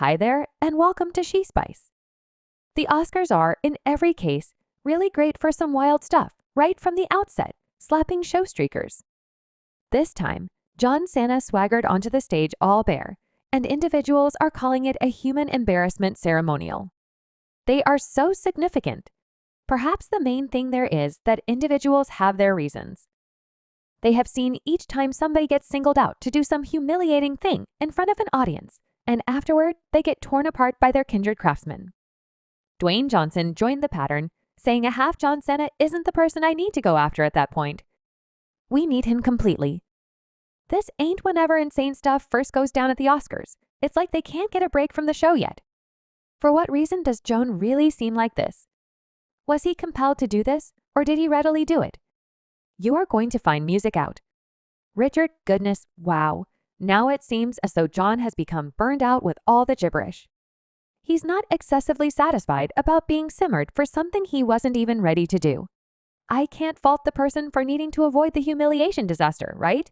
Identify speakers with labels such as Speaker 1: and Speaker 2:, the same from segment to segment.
Speaker 1: Hi there, and welcome to She Spice. The Oscars are, in every case, really great for some wild stuff, right from the outset, slapping show streakers. This time, Cena swaggered onto the stage all bare, and individuals are calling it a human embarrassment ceremonial. They are so significant. Perhaps the main thing there is that individuals have their reasons. They have seen each time somebody gets singled out to do some humiliating thing in front of an audience, and afterward, they get torn apart by their kindred craftsmen. Dwayne Johnson joined the pattern, saying a half John Cena isn't the person I need to go after at that point. We need him completely. This ain't whenever insane stuff first goes down at the Oscars. It's like they can't get a break from the show yet. For what reason does Joan really seem like this? Was he compelled to do this, or did he readily do it? You are going to find music out. Richard, goodness, wow. Now it seems as though John has become burned out with all the gibberish. He's not excessively satisfied about being simmered for something he wasn't even ready to do. I can't fault the person for needing to avoid the humiliation disaster, right?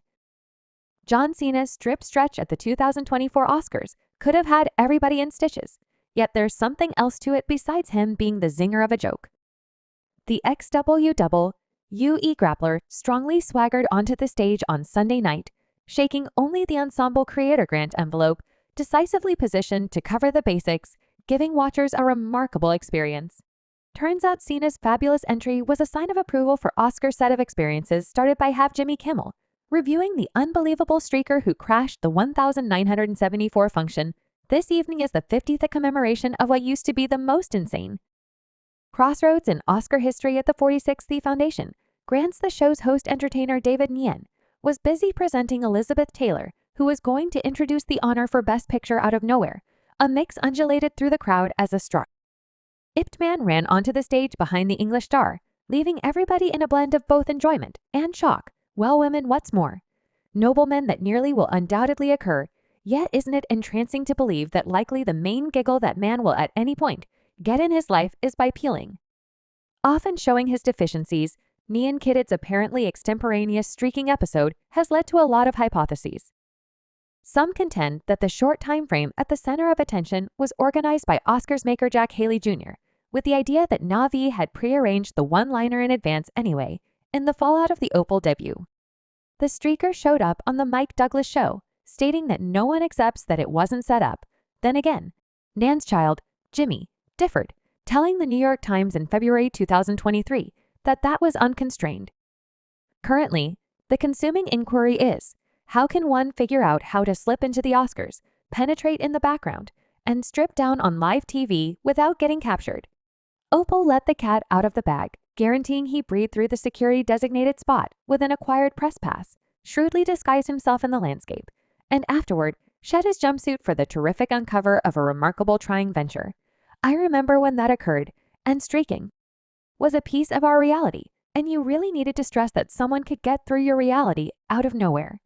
Speaker 1: John Cena's strip stretch at the 2024 Oscars could have had everybody in stitches, yet there's something else to it besides him being the zinger of a joke. The XWWE grappler strongly swaggered onto the stage on Sunday night, shaking only the Ensemble Creator Grant envelope, decisively positioned to cover the basics, giving watchers a remarkable experience. Turns out Cena's fabulous entry was a sign of approval for Oscar's set of experiences started by Jimmy Kimmel, reviewing the unbelievable streaker who crashed the 1974 function. This evening is the 50th commemoration of what used to be the most insane. Crossroads in Oscar history at the 46th Foundation grants the show's host entertainer David Nguyen was busy presenting Elizabeth Taylor, who was going to introduce the honor for Best Picture out of nowhere. A mix undulated through the crowd as a struck. Ipped Man ran onto the stage behind the English star, leaving everybody in a blend of both enjoyment and shock. Well, women, what's more? Noblemen that nearly will undoubtedly occur, yet isn't it entrancing to believe that likely the main giggle that man will at any point get in his life is by peeling. Often showing his deficiencies, Nyan Kidded's apparently extemporaneous streaking episode has led to a lot of hypotheses. Some contend that the short time frame at the center of attention was organized by Oscars maker Jack Haley Jr., with the idea that Na'vi had prearranged the one-liner in advance anyway, in the fallout of the Opal debut. The streaker showed up on the Mike Douglas show, stating that no one accepts that it wasn't set up. Then again, Nan's child, Jimmy, differed, telling the New York Times in February 2023 that was unconstrained. Currently, the consuming inquiry is, how can one figure out how to slip into the Oscars, penetrate in the background, and strip down on live TV without getting captured? Opal let the cat out of the bag, guaranteeing he breathed through the security-designated spot with an acquired press pass, shrewdly disguised himself in the landscape, and afterward shed his jumpsuit for the terrific uncover of a remarkable trying venture. I remember when that occurred, and streaking was a piece of our reality, and you really needed to stress that someone could get through your reality out of nowhere.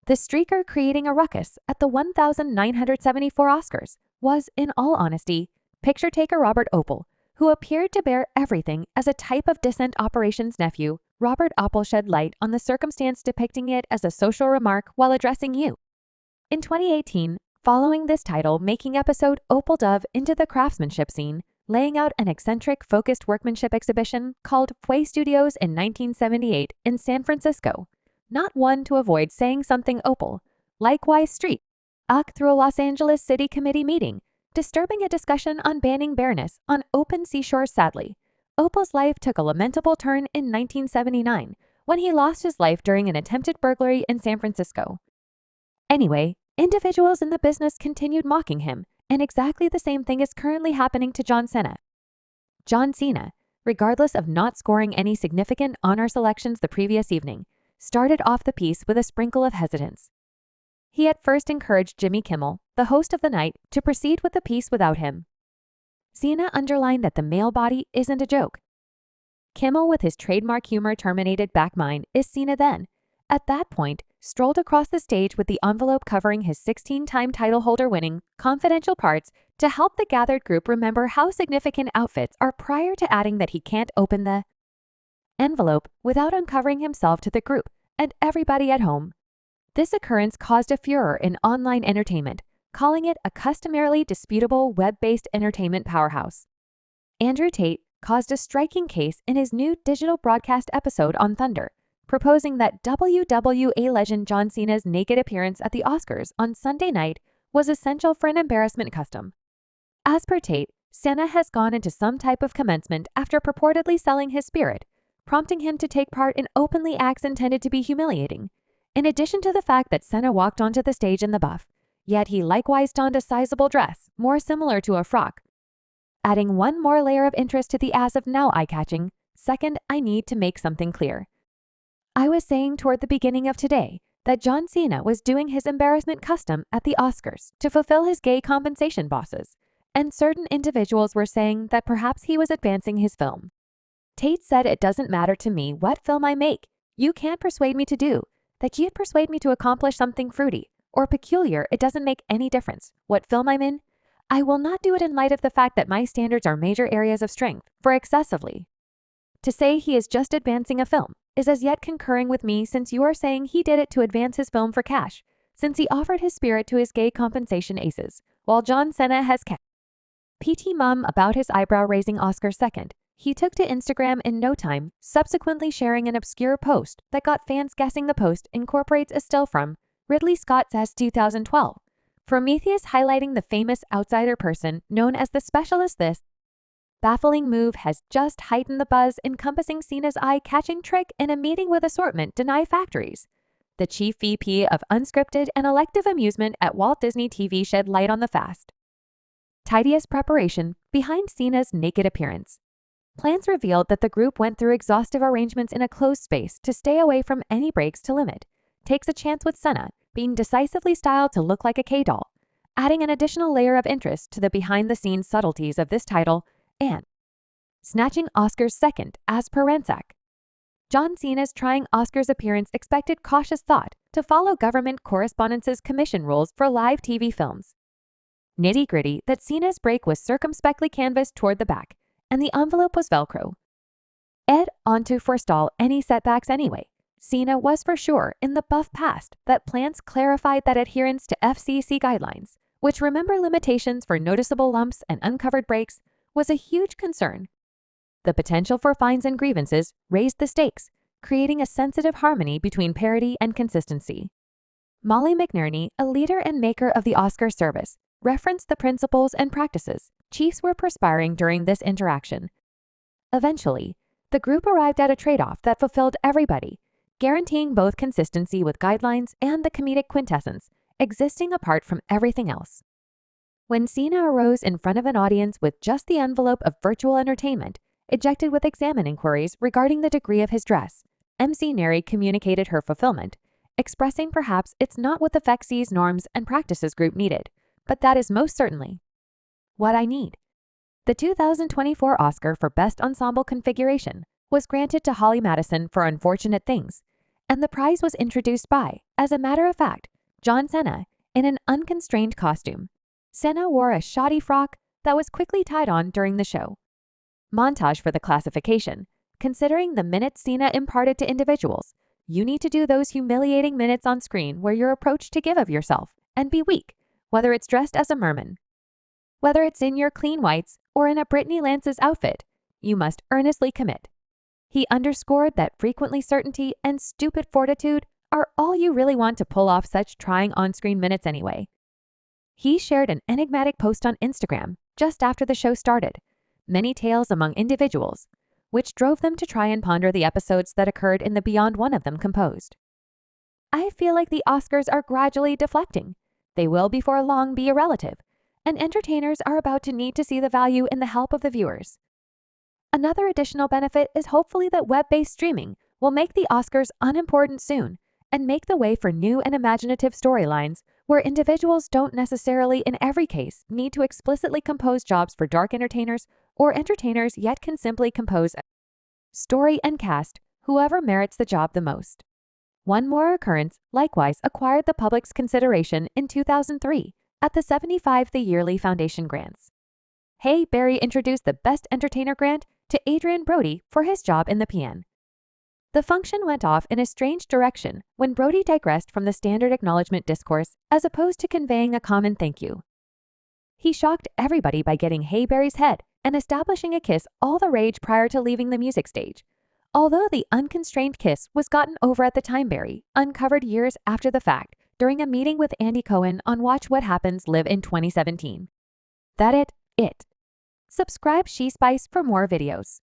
Speaker 1: The streaker creating a ruckus at the 1974 Oscars was, in all honesty, picture taker Robert Opal, who appeared to bear everything as a type of dissent operations nephew. Robert Opal shed light on the circumstance, depicting it as a social remark while addressing you. In 2018, following this title-making episode, Opal dove into the craftsmanship scene, laying out an eccentric, focused workmanship exhibition called Fue Studios in 1978 in San Francisco. Not one to avoid saying something Opal. Likewise, streak through a Los Angeles City Committee meeting, disturbing a discussion on banning bareness on open seashores. Sadly, Opal's life took a lamentable turn in 1979 when he lost his life during an attempted burglary in San Francisco. Anyway, individuals in the business continued mocking him, and exactly the same thing is currently happening to John Cena. John Cena, regardless of not scoring any significant honor selections the previous evening, started off the piece with a sprinkle of hesitance. He at first encouraged Jimmy Kimmel, the host of the night, to proceed with the piece without him. Cena underlined that the male body isn't a joke. Kimmel, with his trademark humor terminated back mine, is Cena then, at that point, strolled across the stage with the envelope covering his 16-time title holder winning confidential parts to help the gathered group remember how significant outfits are prior to adding that he can't open the envelope without uncovering himself to the group and everybody at home. This occurrence caused a furor in online entertainment, calling it a customarily disputable web-based entertainment powerhouse. Andrew Tate caused a striking case in his new digital broadcast episode on Thunder, proposing that WWE legend John Cena's naked appearance at the Oscars on Sunday night was essential for an embarrassment custom. As per Tate, Cena has gone into some type of commencement after purportedly selling his spirit, prompting him to take part in openly acts intended to be humiliating. In addition to the fact that Cena walked onto the stage in the buff, yet he likewise donned a sizable dress, more similar to a frock. Adding one more layer of interest to the as of now eye-catching, second, I need to make something clear. I was saying toward the beginning of today that John Cena was doing his embarrassment custom at the Oscars to fulfill his gay compensation bosses, and certain individuals were saying that perhaps he was advancing his film. Tate said, "It doesn't matter to me what film I make. You can't persuade me to do that. You'd persuade me to accomplish something fruity or peculiar. It doesn't make any difference what film I'm in. I will not do it in light of the fact that my standards are major areas of strength for excessively. To say he is just advancing a film is as yet concurring with me, since you are saying he did it to advance his film for cash, since he offered his spirit to his gay compensation aces, while John Cena has kept PT mum about his eyebrow-raising Oscar second. He took to Instagram in no time, subsequently sharing an obscure post that got fans guessing the post incorporates a still from Ridley Scott's 2012. Prometheus, highlighting the famous outsider person known as the specialist. This baffling move has just heightened the buzz encompassing Cena's eye-catching trick in a meeting with Assortment Deny Factories. The chief VP of unscripted and elective amusement at Walt Disney TV shed light on the fast tidiest preparation behind Cena's naked appearance. Plans revealed that the group went through exhaustive arrangements in a closed space to stay away from any breaks to limit takes a chance with Cena being decisively styled to look like a K-doll, adding an additional layer of interest to the behind-the-scenes subtleties of this title and snatching Oscar's second as per Ransack. John Cena's trying Oscar's appearance expected cautious thought to follow government correspondence's commission rules for live TV films. Nitty-gritty that Cena's break was circumspectly canvassed toward the back, and the envelope was Velcro. On to forestall any setbacks anyway. Cena was for sure in the buff past that plans clarified that adherence to FCC guidelines, which remember limitations for noticeable lumps and uncovered breaks, was a huge concern. The potential for fines and grievances raised the stakes, creating a sensitive harmony between parity and consistency. Molly McNerney, a leader and maker of the Oscar service, referenced the principles and practices chiefs were perspiring during this interaction. Eventually, the group arrived at a trade-off that fulfilled everybody, guaranteeing both consistency with guidelines and the comedic quintessence, existing apart from everything else. When Cena arose in front of an audience with just the envelope of virtual entertainment, ejected with examine inquiries regarding the degree of his dress, MC Neri communicated her fulfillment, expressing perhaps it's not what the FCC's norms and practices group needed, but that is most certainly what I need. The 2024 Oscar for Best Ensemble Configuration was granted to Holly Madison for Unfortunate Things, and the prize was introduced by, as a matter of fact, John Cena in an unconstrained costume. Cena wore a shoddy frock that was quickly tied on during the show. Montage for the classification. Considering the minutes Cena imparted to individuals, you need to do those humiliating minutes on screen where you're approached to give of yourself and be weak, whether it's dressed as a merman. Whether it's in your clean whites or in a Brittany Lance's outfit, you must earnestly commit. He underscored that frequently certainty and stupid fortitude are all you really want to pull off such trying on-screen minutes anyway. He shared an enigmatic post on Instagram just after the show started, many tales among individuals, which drove them to try and ponder the episodes that occurred in the beyond one of them composed. I feel like the Oscars are gradually deflecting. They will before long be irrelative, and entertainers are about to need to see the value in the help of the viewers. Another additional benefit is hopefully that web-based streaming will make the Oscars unimportant soon and make the way for new and imaginative storylines where individuals don't necessarily in every case need to explicitly compose jobs for dark entertainers or entertainers, yet can simply compose a story and cast whoever merits the job the most. One more occurrence likewise acquired the public's consideration in 2003 at the 75th Yearly Foundation Grants. Halle Berry introduced the Best Entertainer grant to Adrian Brody for his job in The PN. The function went off in a strange direction when Brody digressed from the standard acknowledgement discourse as opposed to conveying a common thank you. He shocked everybody by getting Hey Barry's head and establishing a kiss all the rage prior to leaving the music stage. Although the unconstrained kiss was gotten over at the time, Barry uncovered years after the fact during a meeting with Andy Cohen on Watch What Happens Live in 2017. That it. Subscribe She Spice for more videos.